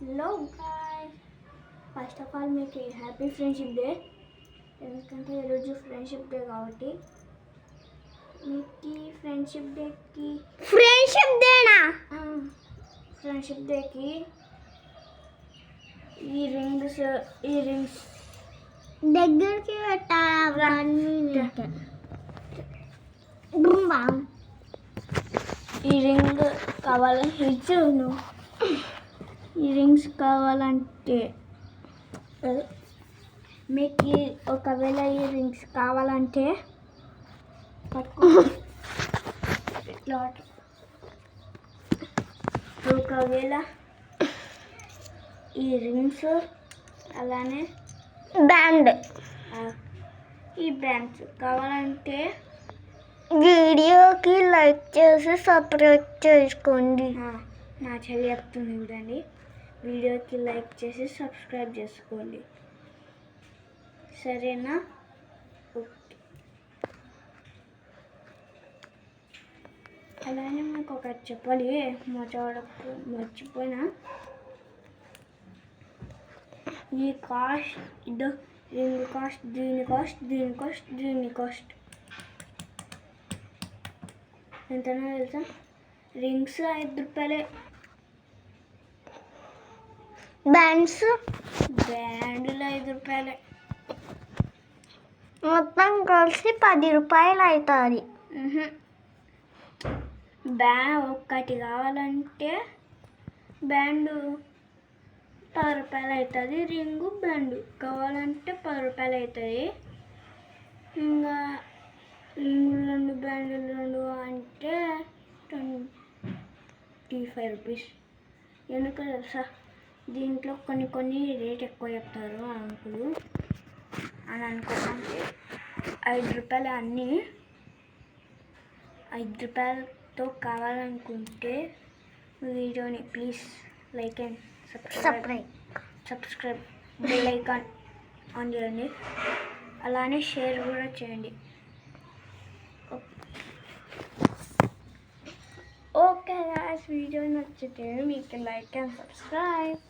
Hello guys, first of all మీకు happy friendship day. ఎందుకంటే ఈరోజు ఫ్రెండ్షిప్ డే కాబట్టి మీకు ఫ్రెండ్షిప్ డేకి ఈ రింగ్స్ దగ్గరికి ఈ రింగ్ కావాలని ఇచ్చాను. ఈ రింగ్స్ కావాలంటే మీకు ఒకవేళ ఈ రింగ్స్ కావాలంటే ఇట్లా ఒకవేళ ఈ రింగ్స్ అలానే ఈ బ్యాండ్స్ కావాలంటే వీడియోకి లైక్ చేసి సబ్స్క్రైబ్ చేసుకోండి. నా చెల్లి చెప్తుంది చూడండి, వీడియోకి లైక్ చేసి సబ్స్క్రైబ్ చేసుకోండి, సరేనా? ఓకే. అలానే మీకు ఒకటి చెప్పాలి, మర్చిపోయినా. ఈ కాస్ట్ రింగ్ కాస్ట్ దీని కాస్ట్ ఎంతనో తెలుసా? రింగ్స్ 5 రూపాయలే, బ్యాండ్లు 5 రూపాయలే, మొత్తం కలిసి 10 రూపాయలు అవుతుంది. ఒక్కటి కావాలంటే బ్యాండ్ 10 రూపాయలు అవుతుంది, రింగు బ్యాండ్ కావాలంటే 10 రూపాయలు అవుతుంది. ఇంకా రింగులు 2 బ్యాండ్లు 2 అంటే 25 రూపీస్. ఎందుకు తెలుసా? దీంట్లో కొన్ని రేట్ ఎక్కువ చెప్తారు అంకులు అని అనుకోకండి. 5 రూపాయలు అన్నీ. 5 రూపాయలతో కావాలనుకుంటే వీడియోని please like and subscribe bell icon on చేయండి. అలానే షేర్ కూడా చేయండి. ఓకే గాయ్స్, వీడియో నచ్చితే మీకు లైక్ అండ్ సబ్స్క్రైబ్.